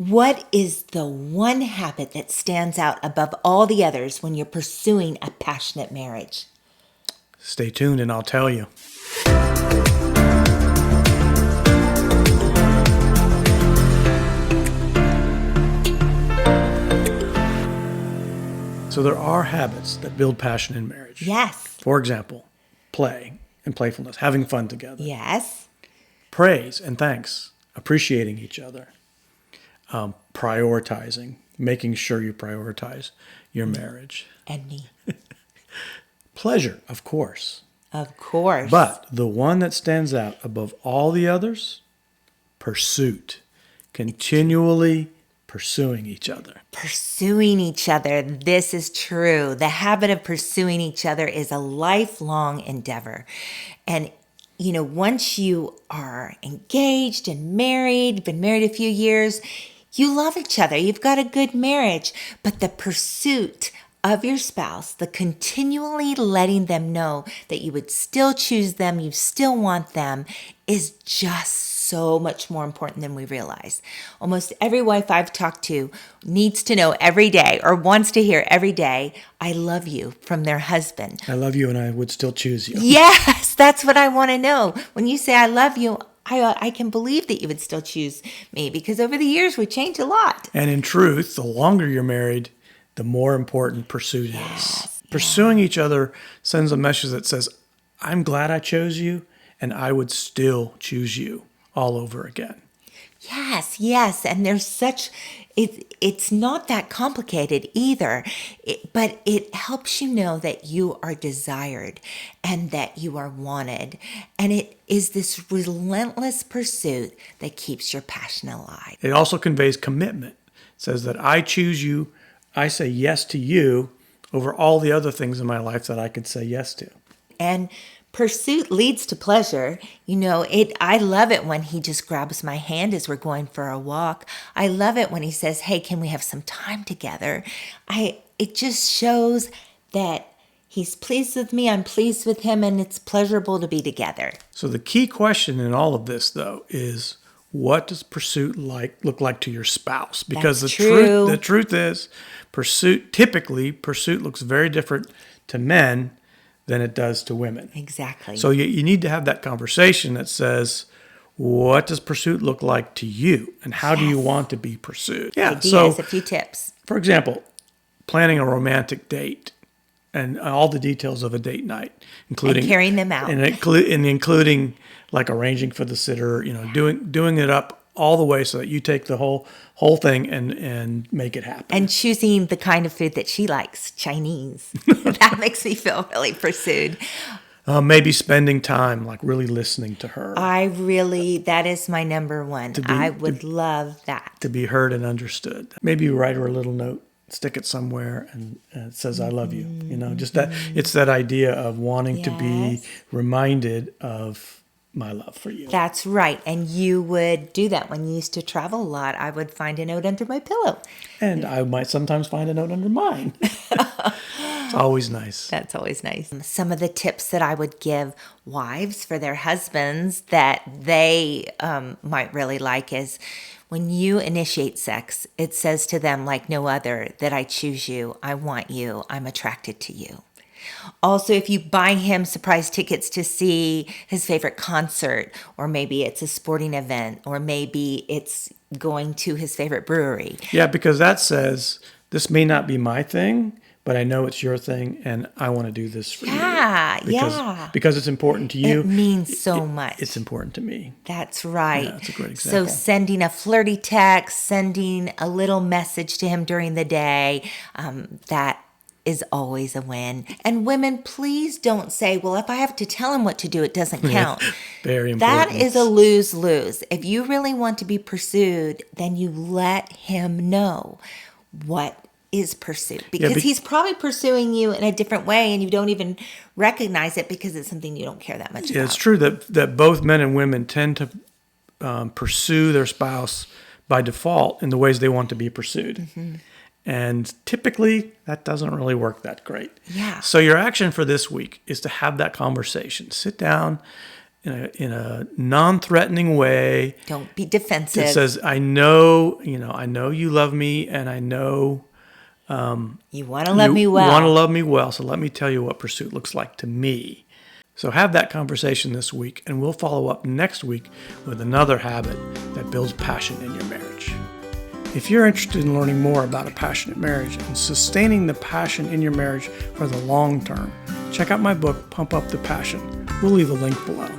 What is the one habit that stands out above all the others when you're pursuing a passionate marriage? Stay tuned and I'll tell you. So there are habits that build passion in marriage. Yes. For example, play and playfulness, having fun together. Yes. Praise and thanks, appreciating each other. Prioritizing, making sure you prioritize your marriage. And me. Pleasure, of course. Of course. But the one that stands out above all the others, pursuit. Continually pursuing each other. Pursuing each other. This is true. The habit of pursuing each other is a lifelong endeavor. And once you are engaged and married, been married a few years, you love each other. You've got a good marriage. But the pursuit of your spouse, the continually letting them know that you would still choose them, you still want them, is just so much more important than we realize. Almost every wife I've talked to needs to know every day or wants to hear every day, I love you, from their husband. I love you and I would still choose you. Yes, that's what I want to know. When you say I love you, I can believe that you would still choose me, because over the years we changed a lot. And in truth, the longer you're married, the more important pursuit is. Pursuing each other sends a message that says, I'm glad I chose you and I would still choose you all over again. Yes. And there's it's not that complicated either, but it helps you know that you are desired and that you are wanted. And it is this relentless pursuit that keeps your passion alive. It also conveys commitment. It says that I choose you, I say yes to you over all the other things in my life that I could say yes to. And pursuit leads to pleasure. I love it when he just grabs my hand as we're going for a walk. I love it when he says, hey, can we have some time together? It just shows that he's pleased with me, I'm pleased with him, and it's pleasurable to be together. So the key question in all of this, though, is what does pursuit look like to your spouse? Because the truth is, pursuit looks very different to men than it does to women. Exactly. So you need to have that conversation that says, what does pursuit look like to you? And how do you want to be pursued? Yeah. Ideas, a few tips. For example, planning a romantic date and all the details of a date night, including and carrying them out. And including like arranging for the sitter, doing it up all the way so that you take the whole thing and make it happen. And choosing the kind of food that she likes, Chinese. That makes me feel really pursued. Maybe spending time, like really listening to her. That is my number one. I would love that. To be heard and understood. Maybe you write her a little note, stick it somewhere, and it says, I love you. Just that, it's that idea of wanting to be reminded of my love for you. That's right. And you would do that when you used to travel a lot. I would find a note under my pillow. And I might sometimes find a note under mine. It's always nice. That's always nice. Some of the tips that I would give wives for their husbands that they might really like is, when you initiate sex, it says to them like no other that I choose you, I want you, I'm attracted to you. Also, if you buy him surprise tickets to see his favorite concert, or maybe it's a sporting event, or maybe it's going to his favorite brewery. Yeah, because that says, this may not be my thing, but I know it's your thing, and I want to do this for you. Because it's important to you. It means so much. It's important to me. That's right. Yeah, that's a great example. So sending a flirty text, sending a little message to him during the day, that is always a win. And women, please don't say, well, if I have to tell him what to do, it doesn't count. Very important. That is a lose-lose. If you really want to be pursued, then you let him know what is pursuit. Because he's probably pursuing you in a different way and you don't even recognize it because it's something you don't care that much about. Yeah, it's true that both men and women tend to pursue their spouse by default in the ways they want to be pursued. Mm-hmm. And typically, that doesn't really work that great. Yeah. So your action for this week is to have that conversation. Sit down in a non-threatening way. Don't be defensive. It says, I know you love me, and I know you want to love me well. You want to love me well, so let me tell you what pursuit looks like to me. So have that conversation this week, and we'll follow up next week with another habit that builds passion in your marriage. If you're interested in learning more about a passionate marriage and sustaining the passion in your marriage for the long term, check out my book, Pump Up the Passion. We'll leave a link below.